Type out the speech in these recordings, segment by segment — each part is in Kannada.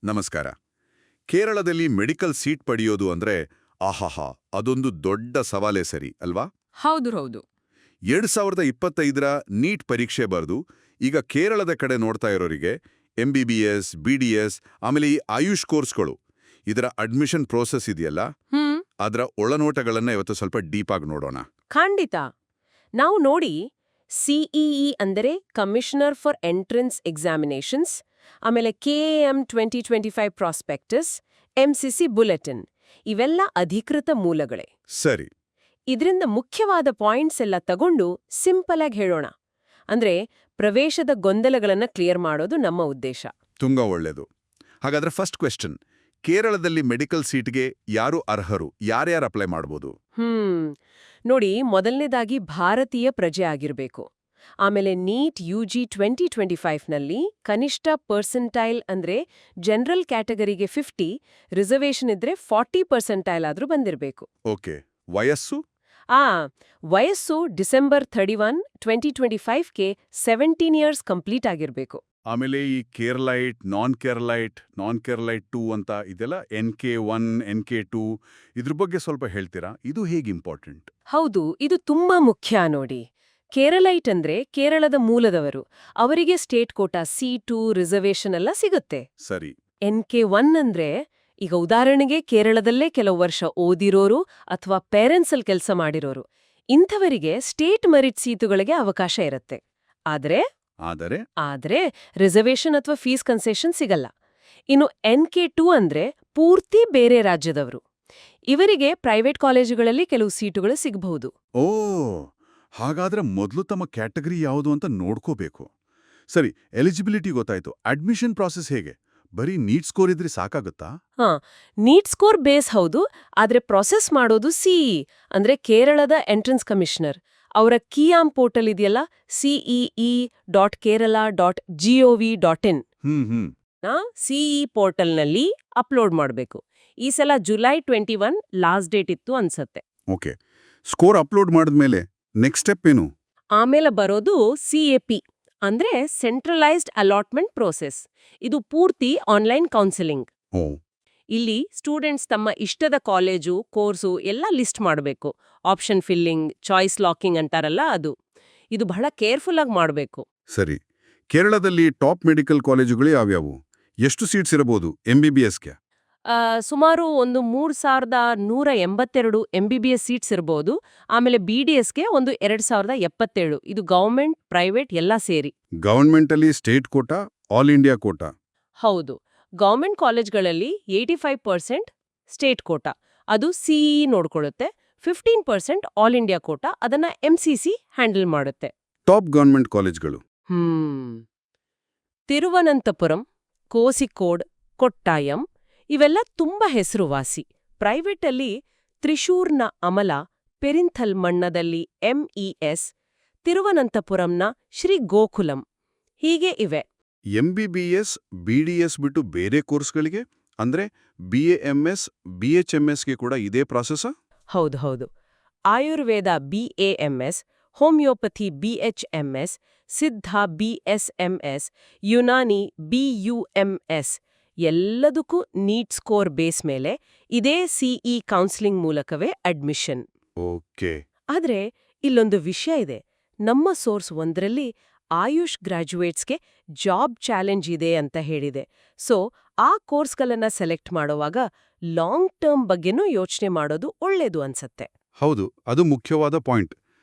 ನಮಸ್ಕಾರ. ಕೇರಳದಲ್ಲಿ ಮೆಡಿಕಲ್ ಸೀಟ್ ಪಡೆಯೋದು ಅಂದ್ರೆ ಆಹಾಹಾ ಅದೊಂದು ದೊಡ್ಡ ಸವಾಲೇ ಸರಿ ಅಲ್ವಾ? ಹೌದು. 2025ರ ನೀಟ್ ಪರೀಕ್ಷೆ ಬರೆದು ಈಗ ಕೇರಳದ ಕಡೆ ನೋಡ್ತಾ ಇರೋರಿಗೆ MBBS, BDS ಆಮೇಲೆ ಈ ಆಯುಷ್ ಕೋರ್ಸ್ಗಳು ಇದರ ಅಡ್ಮಿಷನ್ ಪ್ರೋಸೆಸ್ ಇದೆಯಲ್ಲ, ಅದರ ಒಳನೋಟಗಳನ್ನ ಇವತ್ತು ಸ್ವಲ್ಪ ಡೀಪ್ ಆಗಿ ನೋಡೋಣ. ಖಂಡಿತ. ನಾವು ನೋಡಿ CEE ಅಂದರೆ ಕಮಿಷನರ್ ಫಾರ್ ಎಂಟ್ರೆನ್ಸ್ ಎಕ್ಸಾಮಿನೇಷನ್ಸ್, ಆಮೇಲೆ KAM 2025 ಪ್ರಾಸ್ಪೆಕ್ಟಸ್, MCC ಬುಲೆಟಿನ್ ಇವೆಲ್ಲ ಅಧಿಕೃತ ಮೂಲಗಳೇ. ಸರಿ. ಇದರಿಂದ ಮುಖ್ಯವಾದ ಪಾಯಿಂಟ್ಸ್ ಎಲ್ಲ ತಗೊಂಡು ಸಿಂಪಲ್ ಆಗಿ ಹೇಳೋಣ. ಅಂದ್ರೆ ಪ್ರವೇಶದ ಗೊಂದಲಗಳನ್ನ ಕ್ಲಿಯರ್ ಮಾಡೋದು ನಮ್ಮ ಉದ್ದೇಶ. ತುಂಬಾ ಒಳ್ಳೆಯದು. ಹಾಗಾದ್ರೆ ಫಸ್ಟ್ ಕ್ವೆಶ್ಚನ್, ಕೇರಳದಲ್ಲಿ ಮೆಡಿಕಲ್ ಸೀಟ್ಗೆ ಯಾರು ಅರ್ಹರು, ಯಾರ್ಯಾರು ಅಪ್ಲೈ ಮಾಡ್ಬೋದು? ನೋಡಿ, ಮೊದಲನೇದಾಗಿ ಭಾರತೀಯ ಪ್ರಜೆ ಆಗಿರಬೇಕು. ಆಮೇಲೆ ನೀಟ್ UG 2025ನಲ್ಲಿ ಕನಿಷ್ಠ ಪರ್ಸೆಂಟೈಲ್ ಅಂದ್ರೆ ಜನರಲ್ ಕ್ಯಾಟಗರಿಗೆ 50, ರಿಸರ್ವೇಷನ್ ಇದ್ರೆ 40% ಆದ್ರೂ ಬಂದಿರಬೇಕು. ಓಕೆ. ವಯಸ್ಸು? ವಯಸ್ಸು ಡಿಸೆಂಬರ್ 31, 2025ಗೆ 17 ಇಯರ್ಸ್ ಕಂಪ್ಲೀಟ್ ಆಗಿರಬೇಕು. ಆಮೇಲೆ ಈ ಕೇರಳೈಟ್, ನಾನ್ ಕೇರಳೈಟ್ 2 ಅಂತ ಇದೆಲ್ಲ NK1, NK2 ಇದ್ರ ಬಗ್ಗೆ ಸ್ವಲ್ಪ ಹೇಳ್ತೀರಾ? ಇದು ಹೇಗೆ ಇಂಪಾರ್ಟೆಂಟ್? ಹೌದು, ಇದು ತುಂಬಾ ಮುಖ್ಯ ನೋಡಿ. ಕೇರಳೈಟ್ ಅಂದ್ರೆ ಕೇರಳದ ಮೂಲದವರು. ಅವರಿಗೆ ಸ್ಟೇಟ್ ಕೋಟಾ C2 ರಿಸರ್ವೇಷನ್ ಎಲ್ಲ ಸಿಗುತ್ತೆ. ಸರಿ. NK1 ಅಂದ್ರೆ ಈಗ ಉದಾಹರಣೆಗೆ ಕೇರಳದಲ್ಲೇ ಕೆಲವು ವರ್ಷ ಓದಿರೋರು ಅಥವಾ ಪೇರೆಂಟ್ಸ್ ಅಲ್ಲಿ ಕೆಲಸ ಮಾಡಿರೋರು, ಇಂಥವರಿಗೆ ಸ್ಟೇಟ್ ಮೆರಿಟ್ ಸೀಟುಗಳಿಗೆ ಅವಕಾಶ ಇರುತ್ತೆ. ಆದ್ರೆ ರಿಸರ್ವೇಷನ್ ಅಥವಾ ಫೀಸ್ ಕನ್ಸೆಷನ್ ಸಿಗಲ್ಲ. ಇನ್ನು NK2 ಅಂದ್ರೆ ಪೂರ್ತಿ ಬೇರೆ ರಾಜ್ಯದವರು. ಇವರಿಗೆ ಪ್ರೈವೇಟ್ ಕಾಲೇಜುಗಳಲ್ಲಿ ಕೆಲವು ಸೀಟುಗಳು ಸಿಗಬಹುದು. ಓ, ಹಾಗಾದ್ರೆ ಮೊದಲು ತಮ್ಮ ಕ್ಯಾಟಗರಿ ಯಾವುದು ಅಂತ ನೋಡ್ಕೋಬೇಕು. ಸರಿ, ಎಲಿಜಿಬಿಲಿಟಿ ಗೊತ್ತಾಯ್ತು. ಅಡ್ಮಿಷನ್ ಪ್ರಾಸೆಸ್ ಹೇಗೆ? ಬರೀ ನೀಟ್ ಸ್ಕೋರ್ ಇದ್ರೆ ಸಾಕಾಗುತ್ತಾ? ನೀಟ್ ಸ್ಕೋರ್ ಬೇಸ್ ಹೌದು, ಆದ್ರೆ ಪ್ರಾಸೆಸ್ ಮಾಡೋದು CE ಅಂದ್ರೆ ಕೇರಳದ ಎಂಟ್ರೆನ್ಸ್ ಕಮಿಷನರ್. ಅವರ KIAM ಪೋರ್ಟಲ್ ಇದೆಯಲ್ಲ, cee.kerala.gov.in CE ಪೋರ್ಟಲ್ನಲ್ಲಿ ಅಪ್ಲೋಡ್ ಮಾಡಬೇಕು. ಈ ಸಲ ಜುಲೈ 21 ಲಾಸ್ಟ್ ಡೇಟ್ ಇತ್ತು ಅನ್ಸತ್ತೆ. ಓಕೆ. ಸ್ಕೋರ್ ಅಪ್ಲೋಡ್ ಮಾಡಿದ್ಮೇಲೆ ನೆಕ್ಸ್ಟ್ ಸ್ಟೆಪ್ ಏನು? ಆಮೇಲೆ ಬರೋದು CAP ಅಂದ್ರೆ ಸೆಂಟ್ರಲೈಸ್ಡ್ ಅಲಾಟ್ಮೆಂಟ್ ಪ್ರೋಸೆಸ್. ಇದು ಪೂರ್ತಿ ಆನ್ಲೈನ್ ಕೌನ್ಸಿಲಿಂಗ್. ಇಲ್ಲಿ ಸ್ಟೂಡೆಂಟ್ಸ್ ತಮ್ಮ ಇಷ್ಟದ ಕಾಲೇಜು, ಕೋರ್ಸು ಎಲ್ಲ ಲಿಸ್ಟ್ ಮಾಡಬೇಕು. ಆಪ್ಷನ್ ಫಿಲ್ಲಿಂಗ್, ಚಾಯ್ಸ್ ಲಾಕಿಂಗ್ ಅಂತಾರಲ್ಲ ಅದು. ಇದು ಬಹಳ ಕೇರ್ಫುಲ್ ಆಗಿ ಮಾಡಬೇಕು. ಸರಿ. ಕೇರಳದಲ್ಲಿ ಟಾಪ್ ಮೆಡಿಕಲ್ ಕಾಲೇಜುಗಳು ಯಾವ್ಯಾವು? ಎಷ್ಟು ಸೀಟ್ಸ್ ಇರಬಹುದು MBBSಗೆ? ಸುಮಾರು ಒಂದು 3182 MBBS ಸೀಟ್ಸ್ ಇರಬಹುದು. ಆಮೇಲೆ BDSಗೆ ಒಂದು 2077. ಇದು ಗವರ್ಮೆಂಟ್, ಪ್ರೈವೇಟ್ ಎಲ್ಲ ಸೇರಿ. ಗವರ್ಮೆಂಟ್ ಅಲ್ಲಿ state quota, all India quota? ಹೌದು. ಗವರ್ಮೆಂಟ್ ಕಾಲೇಜ್ಗಳಲ್ಲಿ 85% ಸ್ಟೇಟ್ ಕೋಟಾ, ಅದು CE ನೋಡ್ಕೊಳ್ಳುತ್ತೆ. 15% ಆಲ್ ಇಂಡಿಯಾ ಕೋಟಾ, ಅದನ್ನ MCC ಹ್ಯಾಂಡಲ್ ಮಾಡುತ್ತೆ. ಟಾಪ್ ಗವರ್ಮೆಂಟ್ ಕಾಲೇಜ್ಗಳು? ತಿರುವನಂತಪುರಂ, ಕೋಸಿಕೋಡ್, ಕೊಟ್ಟಾಯಂ ಇವೆಲ್ಲ ತುಂಬಾ ಹೆಸರುವಾಸಿ. ಪ್ರೈವೇಟ್ ಅಲ್ಲಿ ತ್ರಿಶೂರ್ನ ಅಮಲ, ಪೆರಿಂಥಲ್ ಮಣ್ಣದಲ್ಲಿ MES, ತಿರುವನಂತಪುರಂನ ಶ್ರೀ ಗೋಕುಲಂ ಹೀಗೆ ಇವೆ. MBBS, BDS ಬಿಟ್ಟು ಬೇರೆ ಕೋರ್ಸ್ಗಳಿಗೆ ಅಂದ್ರೆ BAMS, BHMSಗೆ ಕೂಡ ಇದೇ ಪ್ರಾಸೆಸ್ಸಾ? ಹೌದು. ಆಯುರ್ವೇದ BAMS, ಹೋಮಿಯೋಪತಿ BHMS, ಸಿದ್ಧ BSMS, ಯುನಾನಿ BUMS ಎಲ್ಲದಕ್ಕೂ ನೀಟ್ ಸ್ಕೋರ್ ಬೇಸ್ ಮೇಲೆ ಇದೇ CE ಕೌನ್ಸಿಲಿಂಗ್ ಮೂಲಕವೇ ಅಡ್ಮಿಷನ್. ಓಕೆ. ಆದ್ರೆ ಇಲ್ಲೊಂದು ವಿಷಯ ಇದೆ. ನಮ್ಮ ಸೋರ್ಸ್ ಒಂದರಲ್ಲಿ ಆಯುಷ್ ಗ್ರಾಜ್ಯುಯೇಟ್ಸ್ಗೆ ಜಾಬ್ ಚಾಲೆಂಜ್ ಇದೆ ಅಂತ ಹೇಳಿದೆ. ಸೊ ಆ ಕೋರ್ಸ್ಗಳನ್ನ ಸೆಲೆಕ್ಟ್ ಮಾಡುವಾಗ ಲಾಂಗ್ ಟರ್ಮ್ ಬಗ್ಗೆನೂ ಯೋಚನೆ ಮಾಡೋದು ಒಳ್ಳೇದು ಅನ್ಸತ್ತೆ. ಹೌದು, ಅದು ಮುಖ್ಯವಾದ ಪಾಯಿಂಟ್.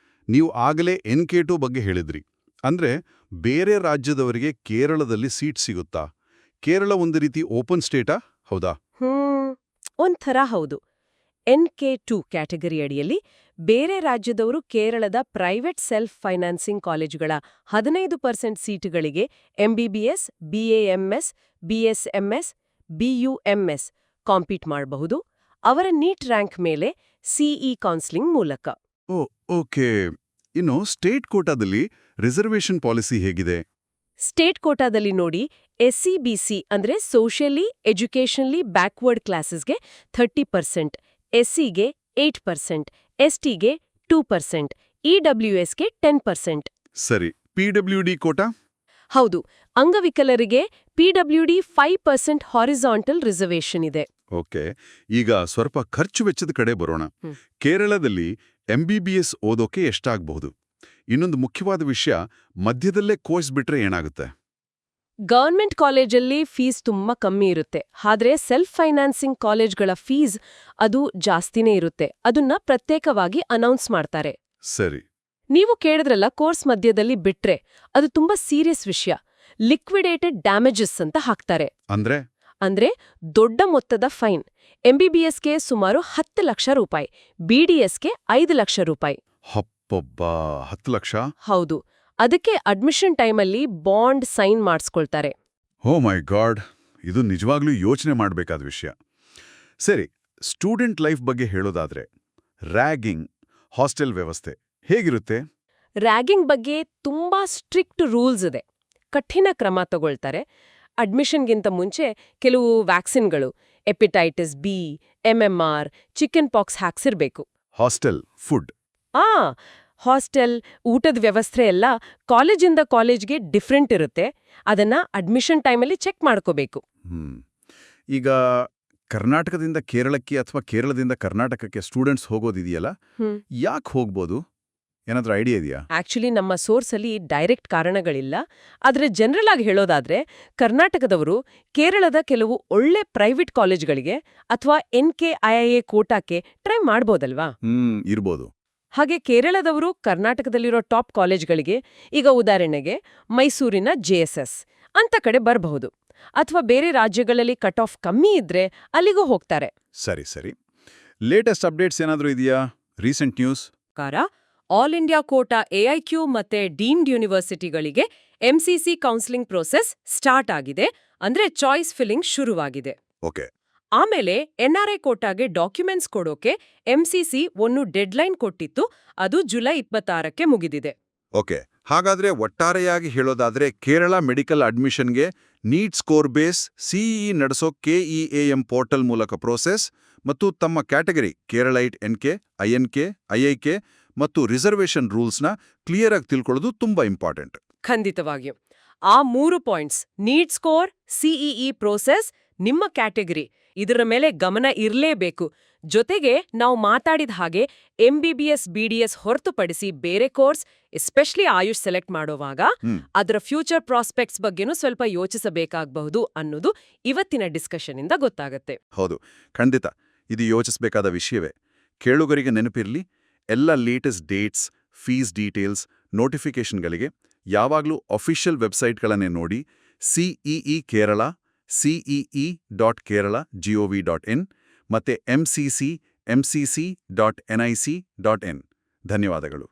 ನೀವು ಆಗಲೇ NK2 ಬಗ್ಗೆ ಹೇಳಿದ್ರಿ. ಅಂದ್ರೆ ಬೇರೆ ರಾಜ್ಯದವರಿಗೆ ಕೇರಳದಲ್ಲಿ ಸೀಟ್ ಸಿಗುತ್ತಾ? ಕೇರಳ ಒಂದು ರೀತಿ ಓಪನ್ ಸ್ಟೇಟಾ, ಹೌದಾ? ಒಂಥರ ಹೌದು. NK2 ಕ್ಯಾಟಗರಿ ಅಡಿಯಲ್ಲಿ ಬೇರೆ ರಾಜ್ಯದವರು ಕೇರಳದ ಪ್ರೈವೇಟ್ ಸೆಲ್ಫ್ ಫೈನಾನ್ಸಿಂಗ್ ಕಾಲೇಜುಗಳ 15% ಸೀಟುಗಳಿಗೆ MBBS, BAMS, BSMS, BUMS compete ಮಾಡಬಹುದು. ಅವರ ನೀಟ್ ರ್ಯಾಂಕ್ ಮೇಲೆ CE ಕೌನ್ಸಿಲಿಂಗ್ ಮೂಲಕ. ಓಕೆ. ಇನ್ನು ಸ್ಟೇಟ್ ಕೋಟಾದಲ್ಲಿ ರಿಸರ್ವೇಷನ್ ಪಾಲಿಸಿ ಹೇಗಿದೆ? ಸ್ಟೇಟ್ ಕೋಟಾದಲ್ಲಿ ನೋಡಿ, SCBC ಅಂದ್ರೆ ಸೋಷಿಯಲಿ ಎಜುಕೇಷನ್ಲಿ ಬ್ಯಾಕ್ವರ್ಡ್ ಕ್ಲಾಸಸ್ಗೆ 30%, SCಗೆ 8%, STಗೆ 2%, EWSಗೆ 10%. ಸರಿ. PWD ಕೋಟಾ? ಹೌದು, ಅಂಗವಿಕಲರಿಗೆ PWD 5% ಹಾರಿಜಾಂಟಲ್ ರಿಸರ್ವೇಷನ್ ಇದೆ. ಓಕೆ, ಈಗ ಸ್ವಲ್ಪ ಖರ್ಚು ವೆಚ್ಚದ ಕಡೆ ಬರೋಣ. ಕೇರಳದಲ್ಲಿ MBBS ಓದೋಕೆ ಎಷ್ಟಾಗಬಹುದು? ಇನ್ನೊಂದು ಮುಖ್ಯವಾದ ವಿಷಯ, ಮಧ್ಯದಲ್ಲೇ ಕೋರ್ಸ್ ಬಿಟ್ರೆ ಏನಾಗುತ್ತೆ? ಗವರ್ಮೆಂಟ್ ಕಾಲೇಜಲ್ಲಿ ಫೀಸ್ ತುಂಬಾ ಕಮ್ಮಿ ಇರುತ್ತೆ. ಆದ್ರೆ ಸೆಲ್ಫ್ ಫೈನಾನ್ಸಿಂಗ್ ಕಾಲೇಜ್ಗಳ ಫೀಸ್ ಅದು ಜಾಸ್ತಿನೇ ಇರುತ್ತೆ. ಅದನ್ನ ಪ್ರತ್ಯೇಕವಾಗಿ ಅನೌನ್ಸ್ ಮಾಡ್ತಾರೆ. ಸರಿ. ನೀವು ಕೇಳಿದ್ರಲ್ಲ, ಕೋರ್ಸ್ ಮಧ್ಯದಲ್ಲಿ ಬಿಟ್ರೆ ಅದು ತುಂಬಾ ಸೀರಿಯಸ್ ವಿಷಯ. ಲಿಕ್ವಿಡೇಟೆಡ್ ಡ್ಯಾಮೇಜಸ್ ಅಂತ ಹಾಕ್ತಾರೆ. ಅಂದ್ರೆ ದೊಡ್ಡ ಮೊತ್ತದ ಫೈನ್. MBBSಗೆ ಸುಮಾರು 10 ಲಕ್ಷ ರೂಪಾಯಿ, BDSಗೆ 5 ಲಕ್ಷ ರೂಪಾಯಿ. ಹಪ್ಪೊಬ್ಬ, 10 ಲಕ್ಷ? ಹೌದು. ಅದಕ್ಕೆ ಅಡ್ಮಿಷನ್ ಟೈಮಲ್ಲಿ ಬಾಂಡ್ ಸೈನ್ ಮಾಡಿಸ್ಕೊಳ್ತಾರೆ. ಓ ಮೈ ಗಾಡ್, ಇದು ನಿಜವಾಗ್ಲೂ ಯೋಚನೆ ಮಾಡಬೇಕಾದ ವಿಷಯ. ಸರಿ, ಸ್ಟೂಡೆಂಟ್ ಲೈಫ್ ಬಗ್ಗೆ ಹೇಳೋದಾದ್ರೆ, ರ್ಯಾಗಿಂಗ್, ಹಾಸ್ಟೆಲ್ ವ್ಯವಸ್ಥೆ ಹೇಗಿರುತ್ತೆ? ರ್ಯಾಗಿಂಗ್ ಬಗ್ಗೆ ತುಂಬಾ ಸ್ಟ್ರಿಕ್ಟ್ ರೂಲ್ಸ್ ಇದೆ. ಕಠಿಣ ಕ್ರಮ ತಗೊಳ್ತಾರೆ. ಅಡ್ಮಿಷನ್ಗಿಂತ ಮುಂಚೆ ಕೆಲವು ವ್ಯಾಕ್ಸಿನ್ಗಳು, hepatitis B, MMR, chickenpox ಹಾಕ್ಸಿರ್ಬೇಕು. Hostel food? ಹಾಸ್ಟೆಲ್ ಊಟದ ವ್ಯವಸ್ಥೆ ಎಲ್ಲ ಕಾಲೇಜಿಂದ ಕಾಲೇಜ್ಗೆ ಡಿಫ್ರೆಂಟ್ ಇರುತ್ತೆ. ಅದನ್ನ ಅಡ್ಮಿಷನ್ ಟೈಮಲ್ಲಿ ಚೆಕ್ ಮಾಡ್ಕೋಬೇಕು. ಈಗ ಕರ್ನಾಟಕದಿಂದ ಕೇರಳಕ್ಕೆ ಅಥವಾ ಕೇರಳದಿಂದ ಕರ್ನಾಟಕಕ್ಕೆ ಸ್ಟೂಡೆಂಟ್ಸ್ ಹೋಗೋದಿದೆಯಲ್ಲ, ಯಾಕೆ ಹೋಗ್ಬೋದು? ಏನಾದ್ರೂ ಐಡಿಯಾ ಇದೆಯಾ? ಆಕ್ಚುಲಿ ನಮ್ಮ ಸೋರ್ಸಲ್ಲಿ ಡೈರೆಕ್ಟ್ ಕಾರಣಗಳಿಲ್ಲ. ಆದ್ರೆ ಜನರಲ್ ಆಗಿ ಹೇಳೋದಾದ್ರೆ, ಕರ್ನಾಟಕದವರು ಕೇರಳದ ಕೆಲವು ಒಳ್ಳೆ ಪ್ರೈವೇಟ್ ಕಾಲೇಜ್ಗಳಿಗೆ ಅಥವಾ NKIIA ಕೋಟಾಕ್ಕೆ ಟ್ರೈ ಮಾಡ್ಬೋದಲ್ವಾ? ಇರ್ಬೋದು. ಹಾಗೆ ಕೇರಳದವರು ಕರ್ನಾಟಕದಲ್ಲಿರೋ ಟಾಪ್ ಕಾಲೇಜ್ಗಳಿಗೆ, ಈಗ ಉದಾಹರಣೆಗೆ ಮೈಸೂರಿನ JSS ಅಂತ ಕಡೆ ಬರಬಹುದು. ಅಥವಾ ಬೇರೆ ರಾಜ್ಯಗಳಲ್ಲಿ ಕಟ್ ಆಫ್ ಕಮ್ಮಿ ಇದ್ರೆ ಅಲ್ಲಿಗೂ ಹೋಗ್ತಾರೆ. ಸರಿ. ಲೇಟೆಸ್ಟ್ ಅಪ್ಡೇಟ್ಸ್ ಏನಾದ್ರೂ ಇದೆಯಾ? Recent news? All India quota AIQ ಮತ್ತೆ ಡೀಮ್ಡ್ ಯೂನಿವರ್ಸಿಟಿಗಳಿಗೆ MCC ಕೌನ್ಸಿಲಿಂಗ್ ಪ್ರೋಸೆಸ್ ಸ್ಟಾರ್ಟ್ ಆಗಿದೆ. ಅಂದ್ರೆ ಚಾಯ್ಸ್ ಫಿಲ್ಲಿಂಗ್ ಶುರುವಾಗಿದೆ. ಓಕೆ. ಆಮೇಲೆ NRI ಕೋಟಾಗೆ ಡಾಕ್ಯುಮೆಂಟ್ಸ್ ಕೊಡೋಕೆ MCC ಒಂದು ಡೆಡ್ಲೈನ್ ಕೊಟ್ಟಿತ್ತು. ಅದು ಜುಲೈ 26ಕ್ಕೆ ಮುಗಿದಿದೆ. ಓಕೆ, ಹಾಗಾದ್ರೆ ಒಟ್ಟಾರೆಯಾಗಿ ಹೇಳೋದಾದ್ರೆ ಕೇರಳ ಮೆಡಿಕಲ್ ಅಡ್ಮಿಷನ್ಗೆ ನೀಟ್ ಸ್ಕೋರ್ ಬೇಸ್ CEE ನಡೆಸೋ KEAM ಪೋರ್ಟಲ್ ಮೂಲಕ ಪ್ರೋಸೆಸ್ ಮತ್ತು ತಮ್ಮ category Keralite NK, INK, IIK ಮತ್ತು ರಿಸರ್ವೇಷನ್ ರೂಲ್ಸ್ನ ಕ್ಲಿಯರ್ ಆಗಿ ತಿಳ್ಕೊಳ್ಳೋದು ತುಂಬಾ ಇಂಪಾರ್ಟೆಂಟ್. ಖಂಡಿತವಾಗಿಯೂ. ಆ 3 points, NEET score, CEE process, ನಿಮ್ಮ ಕ್ಯಾಟಗರಿ, ಇದರ ಮೇಲೆ ಗಮನ ಇರಲೇಬೇಕು. ಜೊತೆಗೆ ನಾವು ಮಾತಾಡಿದ ಹಾಗೆ MBBS BDS ಹೊರತುಪಡಿಸಿ ಬೇರೆ ಕೋರ್ಸ್, ಎಸ್ಪೆಷಲಿ ಆಯುಷ್ ಸೆಲೆಕ್ಟ್ ಮಾಡೋವಾಗ ಅದರ ಫ್ಯೂಚರ್ ಪ್ರಾಸ್ಪೆಕ್ಟ್ಸ್ ಬಗ್ಗೆನೂ ಸ್ವಲ್ಪ ಯೋಚಿಸಬೇಕಾಗಬಹುದು ಅನ್ನೋದು ಇವತ್ತಿನ ಡಿಸ್ಕಷನ್ ಇಂದ ಗೊತ್ತಾಗತ್ತೆ. ಹೌದು, ಖಂಡಿತ ಇದು ಯೋಚಿಸಬೇಕಾದ ವಿಷಯವೇ. ಕೇಳುಗರಿಗೆ ನೆನಪಿರಲಿ, ಎಲ್ಲ ಲೇಟೆಸ್ಟ್ ಡೇಟ್ಸ್, ಫೀಸ್ ಡೀಟೇಲ್ಸ್, ನೋಟಿಫಿಕೇಷನ್ಗಳಿಗೆ ಯಾವಾಗಲೂ ಅಫಿಷಿಯಲ್ ವೆಬ್ಸೈಟ್ಗಳನ್ನೇ ನೋಡಿ. CEE ಕೇರಳ, cee.kerala.gov.in ಮತ್ತೆ MCC.nic.in. ಧನ್ಯವಾದಗಳು.